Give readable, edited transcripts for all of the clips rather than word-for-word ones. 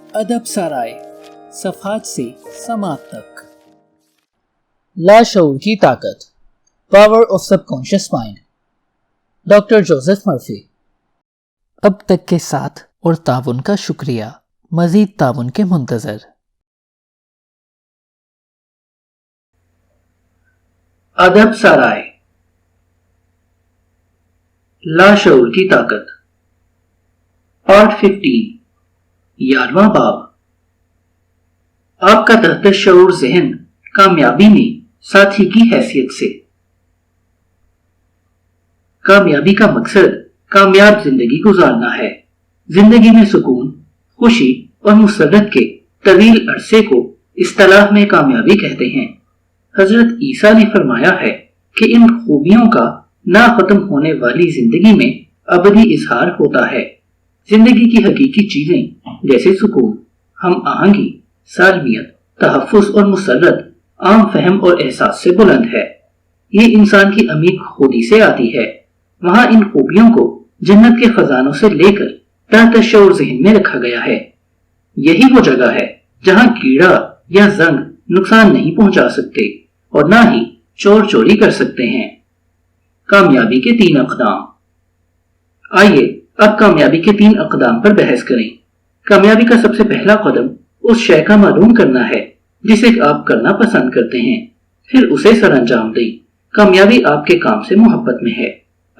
अदब सराय सफात से समात तक। लाशऊर की ताकत, power of subconscious mind, doctor Joseph Murphy. अब तक के साथ और ताउन का शुक्रिया, मजीद ताउन के मुंतजर। अदब सराय, लाशऊर की ताकत, पार्ट 15, 11वां बाब। आपका तहत शऊर ज़हन कामयाबी में साथी की हैसियत से। कामयाबी का मकसद कामयाब जिंदगी गुजारना है। जिंदगी में सुकून, खुशी और मुसर्रत के तवील अरसे को इस्तिलाह में कामयाबी कहते हैं। हजरत ईसा ने फरमाया है कि इन खूबियों का ना खत्म होने वाली जिंदगी में अबदी इजहार होता है। जिंदगी की हकीकी चीजें जैसे सुकून, हम आहंगी, सालमियत, तहफ्फुज़ और मुसर्रत आम फहम और एहसास से बुलंद है। ये इंसान की अमीर खुदी से आती है। वहां इन खूबियों को जन्नत के खजानों से लेकर तहत शऊर ज़हन में रखा गया है। यही वो जगह है जहां कीड़ा या जंग नुकसान नहीं पहुंचा सकते और ना ही चोर चोरी कर सकते हैं। कामयाबी के 3 अक़दाम। आइए अब कामयाबी के 3 अक़दाम पर बहस करें। कामयाबी का सबसे पहला कदम उस शय का मालूम करना है जिसे आप करना पसंद करते हैं, फिर उसे सरअंजाम दें। कामयाबी आपके काम से मोहब्बत में है।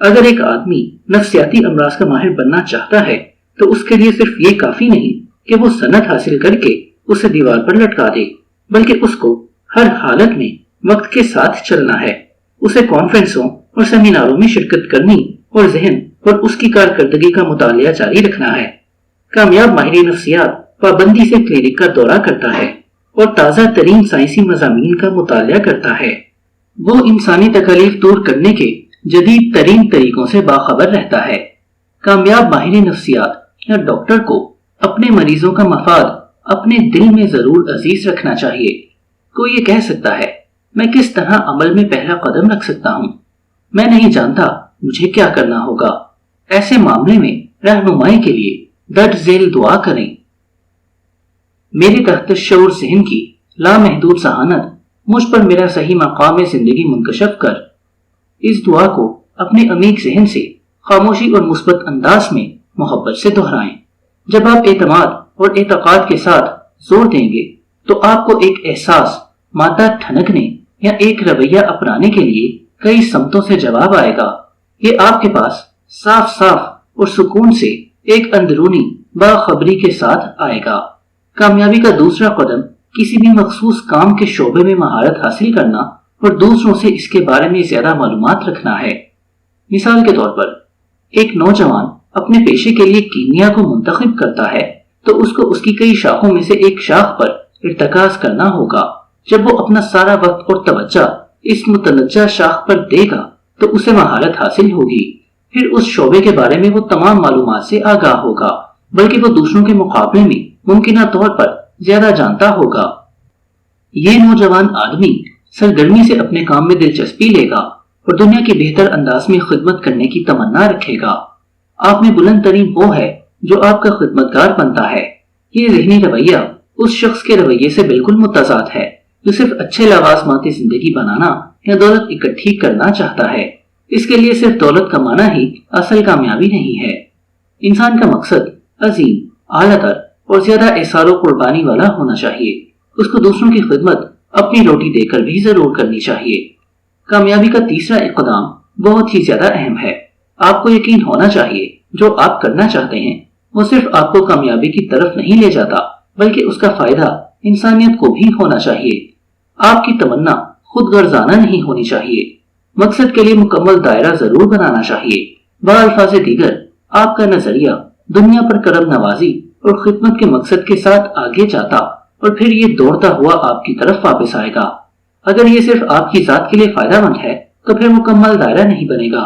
अगर एक आदमी नफ्सियाती अमराज का माहिर बनना चाहता है तो उसके लिए सिर्फ ये काफी नहीं कि वो सनत हासिल करके उसे दीवार पर लटका दे, बल्कि उसको हर हालत में वक्त के साथ चलना है। उसे कॉन्फ्रेंसों और सेमिनारों में शिरकत करनी और ज़हन और उसकी कारकर्दगी का मुतालिया जारी रखना है। कामयाब माहिर नफ्सियात पाबंदी से क्लिनिक का दौरा करता है और ताज़ा तरीन साइंसी मज़ामीन का मुतालिया करता है। वो इंसानी तकलीफ दूर करने के जदीद तरीन तरीकों से बाखबर रहता है। कामयाब माहिर नफ्सियात या डॉक्टर को अपने मरीजों का मफाद अपने दिल में जरूर अजीज रखना चाहिए। कोई ये कह सकता है, मैं किस तरह अमल में पहला कदम रख सकता हूँ, मैं नहीं जानता मुझे क्या करना होगा। ऐसे मामले में रहनुमाई के लिए दर्ज झेल दुआ करें। मेरे तहत शऊर ज़हन की लामहदूद सहानत, मुझ पर मेरा सही मकाम जिंदगी मुनकशफ कर। इस दुआ को अपने अमीक ज़हन से खामोशी और मुस्बत अंदाज में मोहब्बत से दोहराएं। जब आप एतमाद और एतकाद के साथ जोर देंगे तो आपको एक एहसास, मादा ठनकने या एक रवैया अपनाने के लिए कई समतों से जवाब आएगा। ये आपके पास साफ साफ और सुकून से एक अंदरूनी बाखबरी के साथ आएगा। कामयाबी का दूसरा कदम किसी भी मखसूस काम के शोबे में महारत हासिल करना और दूसरों से इसके बारे में ज्यादा मालूमात रखना है। मिसाल के तौर पर एक नौजवान अपने पेशे के लिए कीमिया को मुंतखब करता है तो उसको उसकी कई शाखों में से एक शाख पर इर्तकाज करना होगा। जब वो अपना सारा वक्त और तवज्जो इस मुतनज्जा शाख पर देगा तो उसे महारत हासिल होगी। फिर उस शोबे के बारे में वो तमाम मालूमात से आगाह होगा, बल्कि वो दूसरों के मुकाबले में मुमकिना तौर पर ज्यादा जानता होगा। ये नौजवान आदमी सरगर्मी से अपने काम में दिलचस्पी लेगा और दुनिया के बेहतर अंदाज में खिदमत करने की तमन्ना रखेगा। आप में बुलंद तरीन वो है जो आपका खिदमतगार बनता है। ये ज़हनी रवैया उस शख्स के रवैये से बिल्कुल मुतज़ाद है जो सिर्फ अच्छे लवाजमाती जिंदगी बनाना या दौलत इकट्ठी करना चाहता है। इसके लिए सिर्फ दौलत कमाना ही असल कामयाबी नहीं है। इंसान का मकसद अजीम, आलातर और ज्यादा एसारो कुर्बानी वाला होना चाहिए। उसको दूसरों की खिदमत अपनी रोटी देकर भी जरूर करनी चाहिए। कामयाबी का तीसरा इक़दाम बहुत ही ज्यादा अहम है। आपको यकीन होना चाहिए जो आप करना चाहते हैं वो सिर्फ आपको कामयाबी की तरफ नहीं ले जाता, बल्कि उसका फायदा इंसानियत को भी होना चाहिए। आपकी तमन्ना खुद गर्जाना नहीं होनी चाहिए। मकसद के लिए मुकम्मल दायरा जरूर बनाना चाहिए। बाअल्फाज़े दीगर, आपका नजरिया दुनिया पर करम नवाजी और खिदमत के मकसद के साथ आगे जाता और फिर ये दौड़ता हुआ आपकी तरफ वापस आएगा। अगर ये सिर्फ आपकी जात के लिए फायदामंद है तो फिर मुकम्मल दायरा नहीं बनेगा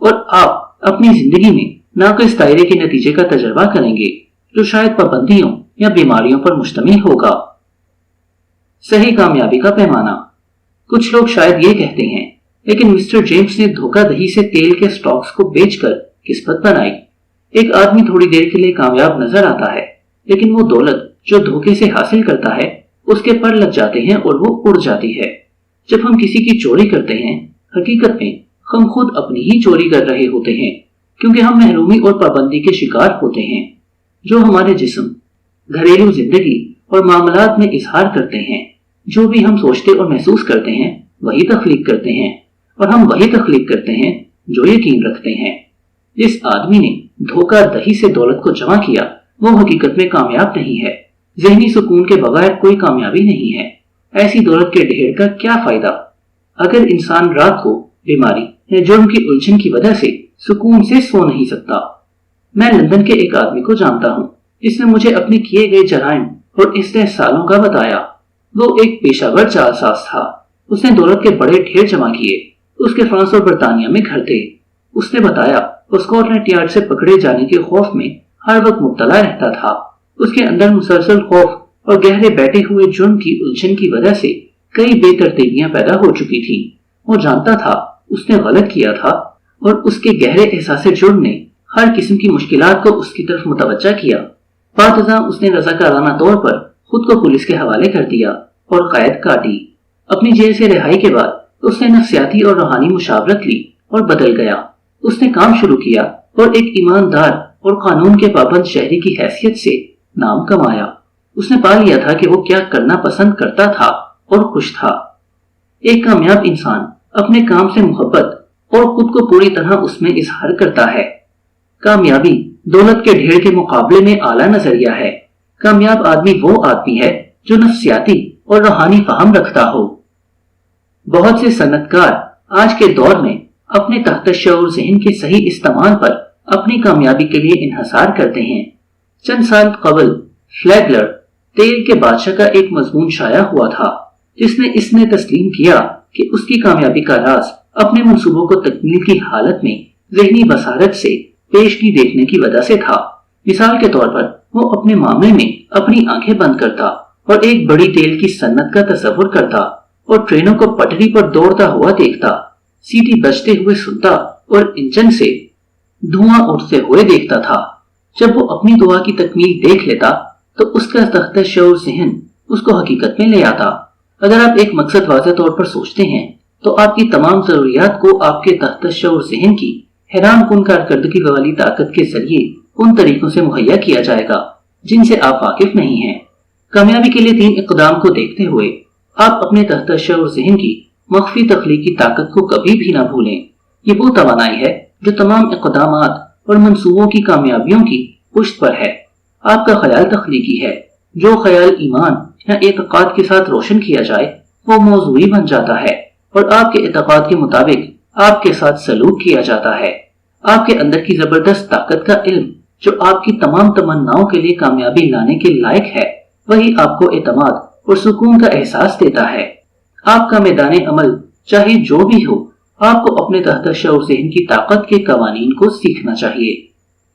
और आप अपनी जिंदगी में नाक़िस दायरे के नतीजे का तजर्बा करेंगे जो शायद पाबंदियों या बीमारियों पर मुश्तमिल होगा। सही कामयाबी का पैमाना। कुछ लोग शायद ये कहते हैं, लेकिन मिस्टर जेम्स ने धोखाधड़ी से तेल के स्टॉक्स को बेचकर किस्मत बनाई। एक आदमी थोड़ी देर के लिए कामयाब नजर आता है, लेकिन वो दौलत जो धोखे से हासिल करता है उसके पर लग जाते हैं और वो उड़ जाती है। जब हम किसी की चोरी करते हैं, हकीकत में हम खुद अपनी ही चोरी कर रहे होते हैं, क्योंकि हम महरूमी और पाबंदी के शिकार होते हैं जो हमारे जिस्म, घरेलू जिंदगी और मामलात में इजहार करते हैं। जो भी हम सोचते और महसूस करते हैं वही तख्लीक करते हैं, और हम वही तख्लीक करते हैं जो यकीन रखते हैं। जिस आदमी ने धोखा दही से दौलत को जमा किया वो हकीकत में कामयाब नहीं है। ज़हनी सुकून के बगैर कोई कामयाबी नहीं है। ऐसी दौलत के ढेर का क्या फायदा अगर इंसान रात को बीमारी या जुर्म की उलझन की वजह से सुकून से सो नहीं सकता। मैं लंदन के एक आदमी को जानता हूँ जिसने मुझे अपने किए गए जराइम और इस्तेहसालों का बताया। वो एक पेशावर जालसाज था। उसने दौलत के बड़े ढेर जमा किए। उसके फ्रांस और बर्तानिया में घर थे। उसने बताया वो स्कॉटलैंड यार्ड से पकड़े जाने के खौफ में हर वक्त मुब्तला रहता था। उसके अंदर मुसलसल खौफ और गहरे बैठे हुए जुर्म की उलझन की वजह से कई बेतरतीबियां पैदा हो चुकी थी। वो जानता था उसने गलत किया था, और उसके गहरे एहसास जुर्म ने हर किस्म की मुश्किलात को उसकी तरफ मुतवज्जा किया। बातज़ा उसने रज़ाकाराना तौर पर खुद को पुलिस के हवाले कर दिया और कैद काटी। अपनी जेल से रिहाई के बाद उसने नफ्सियाती और रूहानी मुशावरत ली और बदल गया। उसने काम शुरू किया और एक ईमानदार और कानून के पाबंद शहरी की हैसियत से नाम कमाया। उसने पा लिया था कि वो क्या करना पसंद करता था और खुश था। एक कामयाब इंसान अपने काम से मोहब्बत और खुद को पूरी तरह उसमें इजहार करता है। कामयाबी दौलत के ढेर के मुकाबले में आला नजरिया है। कामयाब आदमी वो आदमी है जो नफ्सियाती और रूहानी फाहम रखता हो। बहुत से सनतकार आज के दौर में अपने तहत शऊर ज़हन के सही इस्तेमाल पर अपनी कामयाबी के लिए इन्हसार करते हैं। चंद साल कबल फ्लैगलर तेल के बादशाह का एक मजमून शाया हुआ था जिसने इसने तस्लीम किया कि उसकी कामयाबी का राज अपने मंसूबों को तकमील की हालत में ज़हनी बसारत से पेशगी देखने की वजह से था। मिसाल के तौर पर वो अपने मामले में अपनी आंखें बंद करता और एक बड़ी तेल की सन्नत का तस्वुर करता और ट्रेनों को पटरी पर दौड़ता हुआ देखता, सीटी बजते हुए सुनता और इंजन से धुआं उठते हुए देखता था। जब वो अपनी दुआ की तकमील देख लेता तो उसका तख्त शऊर ज़हन उसको हकीकत में ले आता। अगर आप एक मकसद वाज़ेह तौर पर सोचते हैं तो आपकी तमाम जरूरियात को आपके तहत शऊर ज़हन की हैरान कुन कारकर्दगी वाली ताकत के जरिए उन तरीकों से मुहैया किया जाएगा जिनसे आप वाकिफ नहीं हैं। कामयाबी के लिए 3 इक़दाम को देखते हुए आप अपने तहत शऊर ज़हन की मख्फी तख्लीकी ताकत को कभी भी ना भूलें। ये वो तवानाई है जो तमाम इक़दामात और मंसूबों की कामयाबियों की पुष्ट पर है। आपका ख्याल तख्लीकी है। जो ख्याल ईमान या एतक़ाद के साथ रोशन किया जाए वो मौज़ूई बन जाता है और आपके एतक़ाद के मुताबिक आपके साथ सलूक किया जाता है। आपके अंदर की जबरदस्त ताकत का इल्म जो आपकी तमाम तमन्नाओं के लिए कामयाबी लाने के लायक है वही आपको एतमाद और सुकून का एहसास देता है। आपका मैदान अमल चाहे जो भी हो, आपको अपने तहत शऊर ज़हन की ताकत के कवानीन को सीखना चाहिए।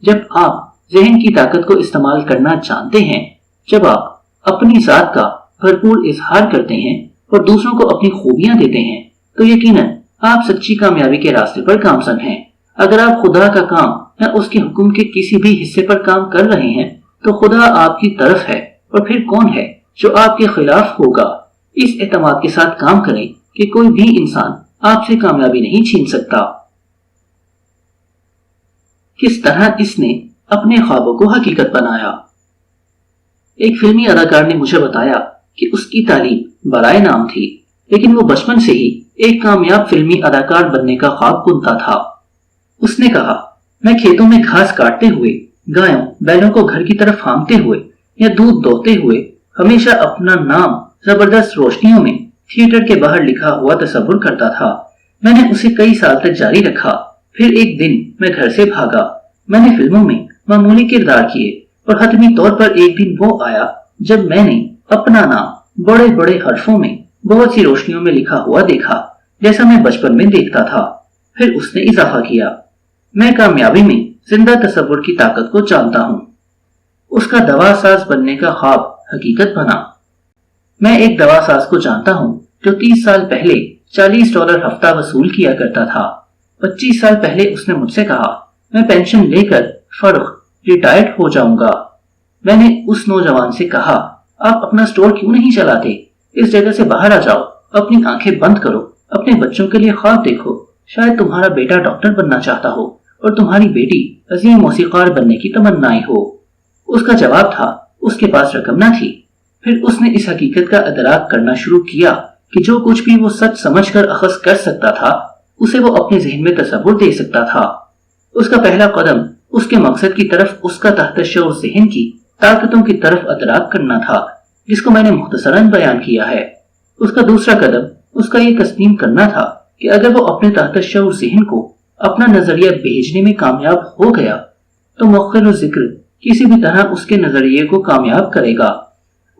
जब आप ज़हन की ताकत को इस्तेमाल करना जानते हैं, जब आप अपनी ज़ात का भरपूर इजहार करते हैं और दूसरों को अपनी खूबियां देते हैं, तो यकीनन आप सच्ची कामयाबी के रास्ते पर गामजन हैं। अगर आप खुदा का काम या उसके हुक्म के किसी भी हिस्से पर काम कर रहे हैं तो खुदा आपकी तरफ है, और फिर कौन है जो आपके खिलाफ होगा। इस एतमाद के साथ काम करें कि कोई भी इंसान आपसे कामयाबी नहीं छीन सकता। किस तरह इसने अपने ख्वाबों को हकीकत बनाया। एक फिल्मी अदाकार ने मुझे बताया कि उसकी तालीम बराए नाम थी, लेकिन वो बचपन से ही एक कामयाब फिल्मी अदाकार बनने का ख्वाब बुनता था। उसने कहा, मैं खेतों में घास काटते हुए, गायों बैलों को घर की तरफ हाँकते हुए या दूध दोहते हुए हमेशा अपना नाम जबरदस्त रोशनियों में थिएटर के बाहर लिखा हुआ तस्वुर करता था। मैंने उसे कई साल तक जारी रखा। फिर एक दिन मैं घर से भागा। मैंने फिल्मों में मामूली किरदार किए और हतमी तौर पर एक दिन वो आया जब मैंने अपना नाम बड़े बड़े हर्फों में बहुत सी रोशनियों में लिखा हुआ देखा, जैसा मैं बचपन में देखता था। फिर उसने इजाफा किया, मैं कामयाबी में जिंदा तस्वुर की ताकत को जानता हूँ। उसका दवासाज बनने का ख्वाब हकीकत बना। मैं एक दवासाज को जानता हूँ जो 30 साल पहले $40 हफ्ता वसूल किया करता था। 25 साल पहले उसने मुझसे कहा, मैं पेंशन लेकर फर्क रिटायर्ड हो जाऊंगा। میں نے اس نوجوان سے کہا، آپ اپنا سٹور کیوں نہیں چلاتے؟ اس جگہ سے باہر آ جاؤ، اپنی آنکھیں بند کرو، اپنے بچوں کے لیے خواب دیکھو۔ شاید تمہارا بیٹا ڈاکٹر بننا چاہتا ہو اور تمہاری بیٹی عظیم موسیقار بننے کی تمنائیں ہو۔ اس کا جواب تھا، اس کے پاس رقم نہ تھی۔ پھر اس نے اس حقیقت کا ادراک کرنا شروع کیا کہ جو کچھ بھی وہ سچ سمجھ کر اخذ کر سکتا تھا، اسے وہ اپنے ذہن میں تصور دے سکتا تھا۔ اس کا پہلا قدم اس کے مقصد کی طرف اس کا تحت شعور ذہن کی طاقتوں کی طرف ادراک کرنا تھا، جس کو میں نے مختصراً بیان کیا ہے۔ اس کا دوسرا قدم اس کا یہ تسلیم کرنا تھا کہ اگر وہ اپنے تحت شعور ذہن کو اپنا نظریہ بھیجنے میں کامیاب ہو گیا تو مؤخر الذکر کسی بھی طرح اس کے نظریے کو کامیاب کرے گا۔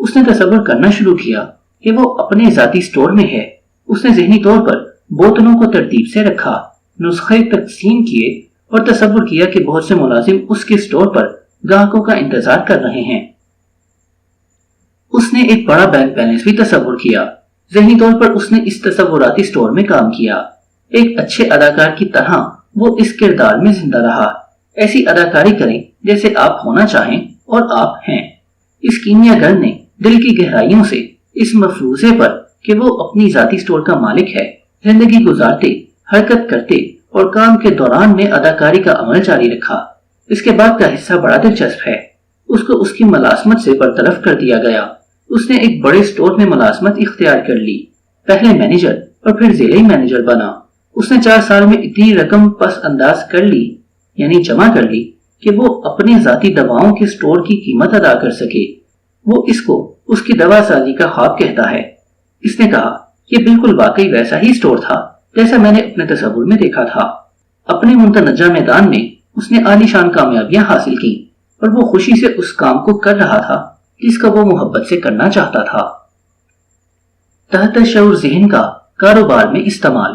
اس نے تصور کرنا شروع کیا کہ وہ اپنے ذاتی سٹور میں ہے۔ اس نے ذہنی طور پر بوتلوں کو ترتیب سے رکھا، نسخے تقسیم کیے اور تصور کیا کہ بہت سے ملازم اس کے سٹور پر گاہکوں کا انتظار کر رہے ہیں۔ اس نے ایک بڑا بینک بیلنس بھی تصور کیا۔ ذہنی طور پر اس نے اس تصوراتی سٹور میں کام کیا۔ ایک اچھے اداکار کی طرح وہ اس کردار میں زندہ رہا۔ ایسی اداکاری کریں جیسے آپ ہونا چاہیں اور آپ ہیں۔ اس کیمیا گر نے دل کی گہرائیوں سے اس مفروضے پر کہ وہ اپنی ذاتی سٹور کا مالک ہے، زندگی گزارتے، حرکت کرتے اور کام کے دوران میں اداکاری کا عمل جاری رکھا۔ اس کے بعد کا حصہ بڑا دلچسپ ہے۔ اس کو اس کی ملازمت سے برطرف کر دیا گیا۔ اس نے ایک بڑے سٹور میں ملازمت اختیار کر لی، پہلے مینیجر اور پھر ذیلی مینیجر بنا۔ اس نے 4 سال میں اتنی رقم پس انداز کر لی، یعنی جمع کر لی، کہ وہ اپنی ذاتی دواؤں کے سٹور کی قیمت ادا کر سکے۔ وہ اس کو اس کی دوا سازی کا خواب کہتا ہے۔ اس نے کہا، یہ بالکل واقعی ویسا ہی سٹور تھا جیسا میں نے اپنے تصور میں دیکھا تھا۔ اپنے مندرجہ میدان میں اس نے عالی شان کامیابیاں حاصل کی اور وہ خوشی سے اس کام کو کر رہا تھا جس کا وہ محبت سے کرنا چاہتا تھا۔ تحت شعور ذہن کا کاروبار میں استعمال۔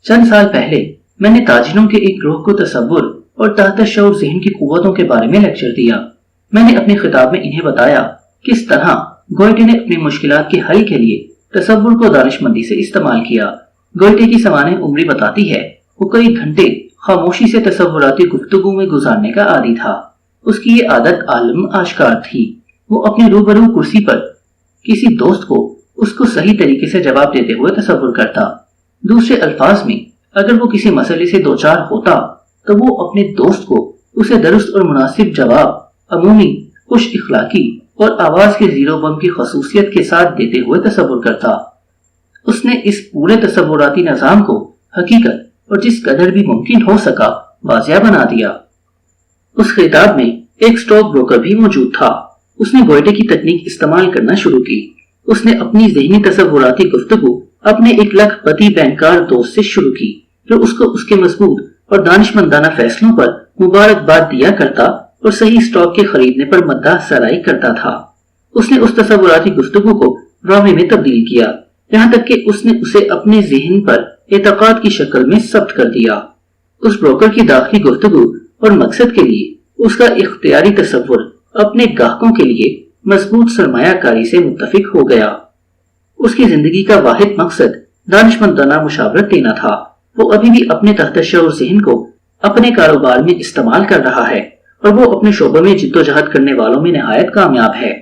چند سال پہلے میں نے تاجروں کے ایک گروہ کو تصور اور تحت شعور ذہن کی قوتوں کے بارے میں لیکچر دیا۔ میں نے اپنے خطاب میں انہیں بتایا کس طرح گوئٹے نے اپنی مشکلات کے حل کے لیے تصور کو دانشمندی سے استعمال کیا۔ گوئٹے کی سوانح عمری بتاتی ہے وہ کئی گھنٹے خاموشی سے تصوراتی گفتگو میں گزارنے کا عادی تھا۔ اس کی یہ عادت عالم آشکار تھی۔ وہ اپنے روبرو کرسی پر کسی دوست کو اس کو صحیح طریقے سے جواب دیتے ہوئے تصور کرتا۔ دوسرے الفاظ میں، اگر وہ کسی مسئلے سے دوچار ہوتا تو وہ اپنے دوست کو اسے درست اور مناسب جواب عمومی، خوش اخلاقی اور آواز کے زیرو بم کی خصوصیت کے ساتھ دیتے ہوئے تصور کرتا۔ اس نے اس پورے تصوراتی نظام کو حقیقت اور جس قدر بھی ممکن ہو سکا واضح بنا دیا۔ اس خطاب میں ایک سٹاک بروکر بھی موجود تھا۔ اس نے گوئٹے کی تکنیک استعمال کرنا شروع کی۔ اس نے اپنی ذہنی تصوراتی گفتگو اپنے 1 لاکھ پتی بینکار دوست سے شروع کی، جو اس کو اس کے مضبوط اور دانشمندانہ فیصلوں پر مبارکباد دیا کرتا اور صحیح سٹاک کے خریدنے پر مداح سرائی کرتا تھا۔ اس نے اس تصوراتی گفتگو کو ڈرامے میں تبدیل کیا، یہاں تک کہ اس نے اسے اپنے ذہن پر اعتقاد کی شکل میں ثبت کر دیا۔ اس بروکر کی داخلی گفتگو اور مقصد کے لیے اس کا اختیاری تصور اپنے گاہکوں کے لیے مضبوط سرمایہ کاری سے متفق ہو گیا۔ اس کی زندگی کا واحد مقصد دانشمندانہ مشاورت دینا تھا۔ وہ ابھی بھی اپنے تحت شعور ذہن کو اپنے کاروبار میں استعمال کر رہا ہے اور وہ اپنے شعبے میں جدوجہد کرنے والوں میں نہایت کامیاب ہے۔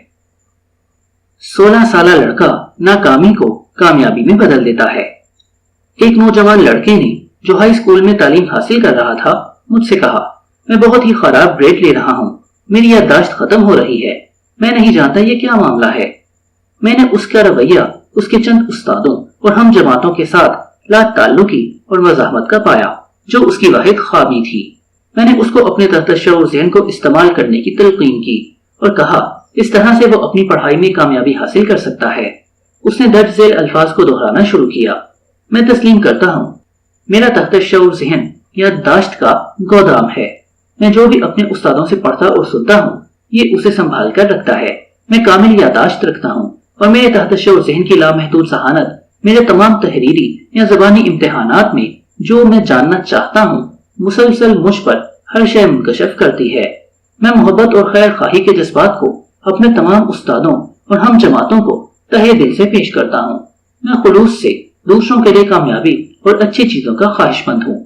16 سالہ لڑکا ناکامی کو کامیابی میں بدل دیتا ہے۔ ایک نوجوان لڑکے نے جو ہائی اسکول میں تعلیم حاصل کر رہا تھا مجھ سے کہا، میں بہت ہی خراب گریڈ لے رہا ہوں، میری یادداشت ختم ہو رہی ہے، میں نہیں جانتا یہ کیا معاملہ ہے۔ میں نے اس کا رویہ اس کے چند استادوں اور ہم جماعتوں کے ساتھ لا تعلقی اور مزاحمت کا پایا، جو اس کی واحد خامی تھی۔ میں نے اس کو اپنے تحت شعور ذہن کو استعمال کرنے کی تلقین کی اور کہا اس طرح سے وہ اپنی پڑھائی میں کامیابی حاصل کر سکتا ہے۔ اس نے درج ذیل الفاظ کو دہرانا شروع کیا، میں تسلیم کرتا ہوں، میرا تحت شعور ذہن یادداشت کا گودام ہے۔ میں جو بھی اپنے استادوں سے پڑھتا اور سنتا ہوں یہ اسے سنبھال کر رکھتا ہے۔ میں کامل یادداشت رکھتا ہوں اور میرے تحت شعور ذہن کی لامحدود ذہانت میرے تمام تحریری یا زبانی امتحانات میں جو میں جاننا چاہتا ہوں مسلسل مجھ پر ہر شے منکشف کرتی ہے۔ میں محبت اور خیر خواہی کے جذبات کو اپنے تمام استادوں اور ہم جماعتوں کو تہہ دل سے پیش کرتا ہوں۔ میں خلوص سے دوسروں کے لیے کامیابی اور اچھی چیزوں کا خواہش مند ہوں۔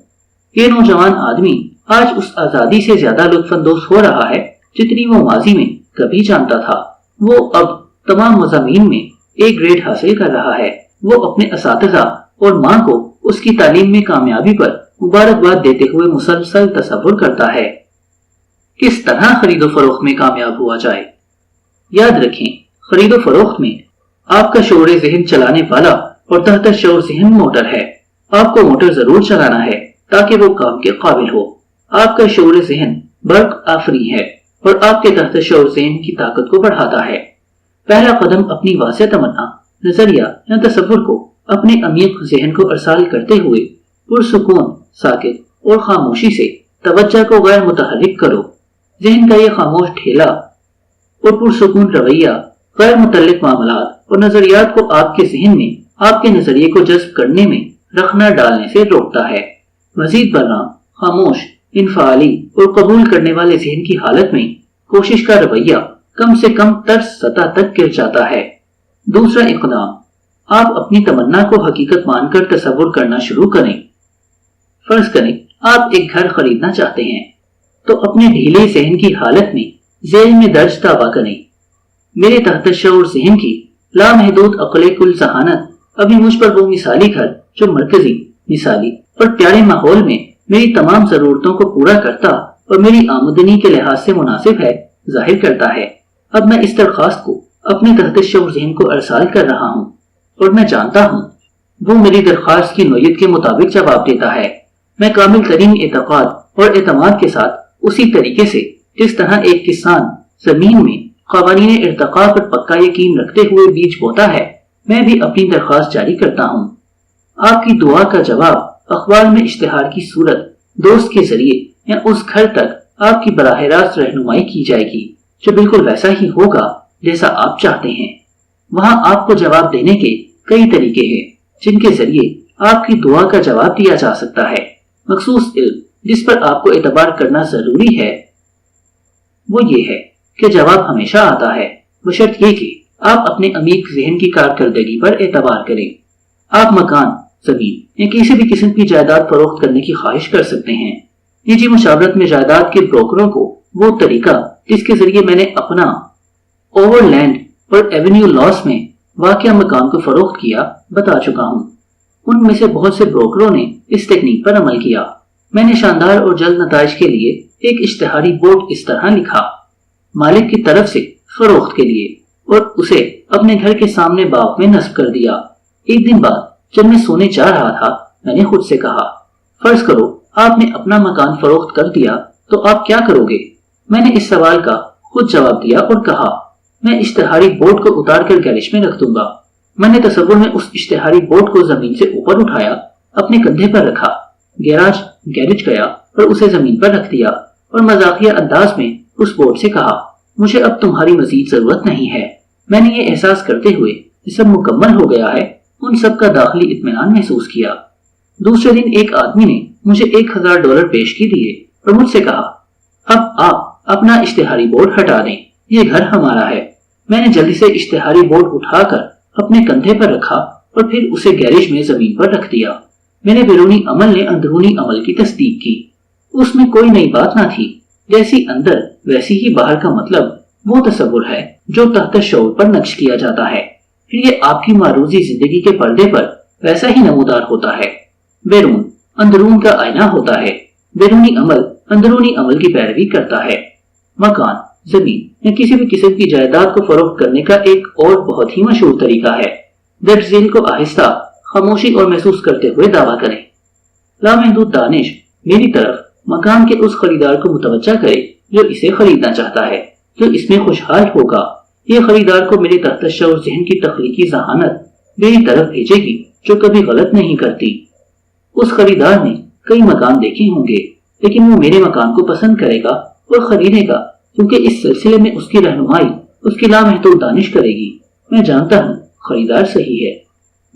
یہ نوجوان آدمی آج اس آزادی سے زیادہ لطف اندوز ہو رہا ہے جتنی وہ ماضی میں कभी जानता था। वो अब तमाम मज़ामीन में A ग्रेड हासिल कर रहा है। वो अपने असातिज़ा और माँ को उसकी तालीम में कामयाबी पर मुबारकबाद देते हुए मुसलसल तसव्वुर करता है। किस तरह खरीदो फरोख्त में कामयाब हुआ जाए। याद रखें, खरीदो फरोख्त में आपका शऊर ज़हन चलाने वाला और तहत शऊर ज़हन मोटर है। आपको मोटर जरूर चलाना है ताकि वो काम के काबिल हो। आपका शऊर ज़हन बर्क आफरी है और आपके तहत शऊर ज़हन की ताकत को बढ़ाता है। पहला कदम अपनी वाज़ेह तमन्ना, नजरिया या तसव्वुर को अपने अमीक ज़हन को अरसाल करते हुए पुरसुकून, साकित और खामोशी से तवज्जो को गैर मुतहर्रिक करो। ज़हन का ये खामोश ठेला और पुरसुकून रवैया गैर मुतल्लिक मामलात और नजरियात को आपके ज़हन में आपके नजरिए को जज्ब करने में रखना डालने से रोकता है। मजीद बरना खामोश, इनफाली और कबूल करने वाले ज़हन की हालत में कोशिश का रवैया कम से कम तर्स सतह तक गिर जाता है। दूसरा इक़दाम, आप अपनी तमन्ना को हकीकत मानकर तसव्वुर करना शुरू करें। फर्ज करें आप एक घर खरीदना चाहते हैं तो अपने ढीले ज़हन की हालत में ज़ेल में दर्ज दावा करें, मेरे तहत शऊर ज़हन की लामहदूद अक़ल कुल ज़हानत अभी मुझ पर वो मिसाली घर जो मरकजी, मिसाली और प्यारे माहौल में मेरी तमाम ज़रूरतों को पूरा करता और मेरी आमदनी के लिहाज से मुनासिब है, जाहिर करता है। अब मैं इस दरख्वास्त को अपने तहत शऊर ज़हन को अरसाल कर रहा हूँ और मैं जानता हूँ वो मेरी दरख्वास्त की नोयत के मुताबिक जवाब देता है। मैं कामिल तरीन एतक़ाद और एतमाद के साथ उसी तरीके से जिस तरह एक किसान जमीन में क़वानीन इर्तिक़ा पर पक्का यकीन रखते हुए बीज बोता है, मैं भी अपनी दरख्वास्त जारी करता हूँ। आपकी दुआ का जवाब अखबार में इश्तिहार की सूरत दोस्त के जरिए या उस घर तक आपकी बराह रास्त रहनुमाई की जाएगी जो बिल्कुल वैसा ही होगा जैसा आप चाहते हैं। वहाँ आपको जवाब देने के कई तरीके हैं जिनके जरिए आपकी दुआ का जवाब दिया जा सकता है। मखसूस इल्म जिस पर आपको एतबार करना जरूरी है वो ये है कि जवाब हमेशा आता है, बशर्त ये कि आप अपने अमीक ज़हन की कारकर्दगी पर एतबार करें। आप मकान, जमीन या किसी भी किस्म की जायदाद फरोख्त करने की ख्वाहिश कर सकते हैं। निजी मुशावरत में जायदाद के ब्रोकरों को वो तरीका जिसके जरिए मैंने अपना ओवरलैंड और एवेन्यू लॉस में वाक़या मकान को फरोख्त किया बता चुका हूँ। उनमें से बहुत से ब्रोकरों ने इस टेक्निक पर अमल किया। मैंने शानदार और जल्द नताइज के लिए एक इश्तिहारी बोर्ड इस तरह लिखा, मालिक की तरफ से फरोख्त के लिए, और उसे अपने घर के सामने बाग में नस्ब कर दिया। एक दिन बाद जब मैं सोने जा रहा था मैंने खुद से कहा, फर्ज करो आपने अपना मकान फरोख्त कर दिया तो आप क्या करोगे। मैंने इस सवाल का खुद जवाब दिया और कहा, मैं इश्तिहारी बोर्ड को उतार कर गैरेज में रख दूंगा। मैंने तसव्वुर में उस इश्तिहारी बोर्ड को जमीन से ऊपर उठाया, अपने कंधे पर रखा, गैरेज गया और उसे जमीन पर रख दिया और मजाकिया अंदाज में उस बोर्ड से कहा, मुझे अब तुम्हारी मजीद जरूरत नहीं है। मैंने ये एहसास करते हुए कि सब मुकम्मल हो गया है उन सब का दाखिली इत्मीनान महसूस किया। दूसरे दिन एक आदमी ने मुझे $1000 पेशगी दिए और मुझसे कहा, अब आप अपना इश्तिहारी बोर्ड हटा दें, ये घर हमारा है। मैंने जल्दी से इश्तिहारी बोर्ड उठाकर अपने कंधे पर रखा और फिर उसे गैरेज में जमीन पर रख दिया। मेरे बैरूनी अमल ने अंदरूनी अमल की तस्दीक की। उसमें कोई नई बात न थी, जैसी अंदर वैसी ही बाहर का मतलब वो तसव्वुर है जो तहत शऊर पर नक्श किया जाता है। फिर ये आपकी मारूजी जिंदगी के पर्दे पर वैसा ही नमूदार होता है। बैरून अंदरून का आईना होता है, बैरूनी अमल अंदरूनी अमल की पैरवी करता है। मकान, जमीन या किसी भी किस्म की जायदाद को फरोख्त करने का एक और बहुत ही मशहूर तरीका है, दर्ज झेल को आहिस्ता, खामोशी और महसूस करते हुए दावा करें। लामहदूद दानिश मेरी तरफ मकान के उस खरीदार को मुतवज्जा करे जो इसे खरीदना चाहता है, जो इसमें खुशहाल होगा। ये खरीदार को मेरे तहत शऊर ज़हन की तख्लीकी ज़हानत मेरी तरफ भेजेगी जो कभी गलत नहीं करती। उस खरीदार ने कई मकान देखे होंगे लेकिन वो मेरे मकान को पसंद करेगा और खरीदेगा क्योंकि इस सिलसिले में उसकी रहनुमाई उसकी लामहदूद दानिश करेगी। मैं जानता हूँ खरीदार सही है।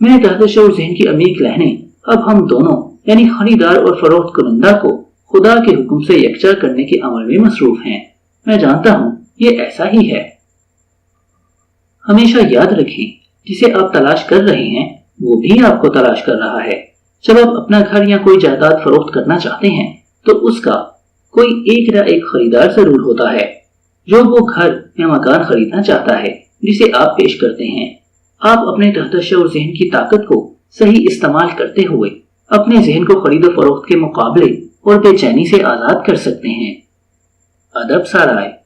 मेरे तहत शऊर ज़हन की अमीक लहरें अब हम दोनों यानी खरीदार और फरोख्त कुनंदा को खुदा के हुक्म से यकजा करने के अमल में मसरूफ हैं। मैं जानता हूँ ये ऐसा ही है। हमेशा याद रखें, जिसे आप तलाश कर रहे हैं वो भी आपको तलाश कर रहा है। जब आप अपना घर या कोई जायदाद फरोख्त करना चाहते हैं तो उसका कोई एक ना एक खरीदार जरूर होता है جو وہ گھر یا مکان خریدنا چاہتا ہے جسے آپ پیش کرتے ہیں۔ آپ اپنے تحت شعور ذہن کی طاقت کو صحیح استعمال کرتے ہوئے اپنے ذہن کو خرید و فروخت کے مقابلے اور بے چینی سے آزاد کر سکتے ہیں۔ ادب سرائے۔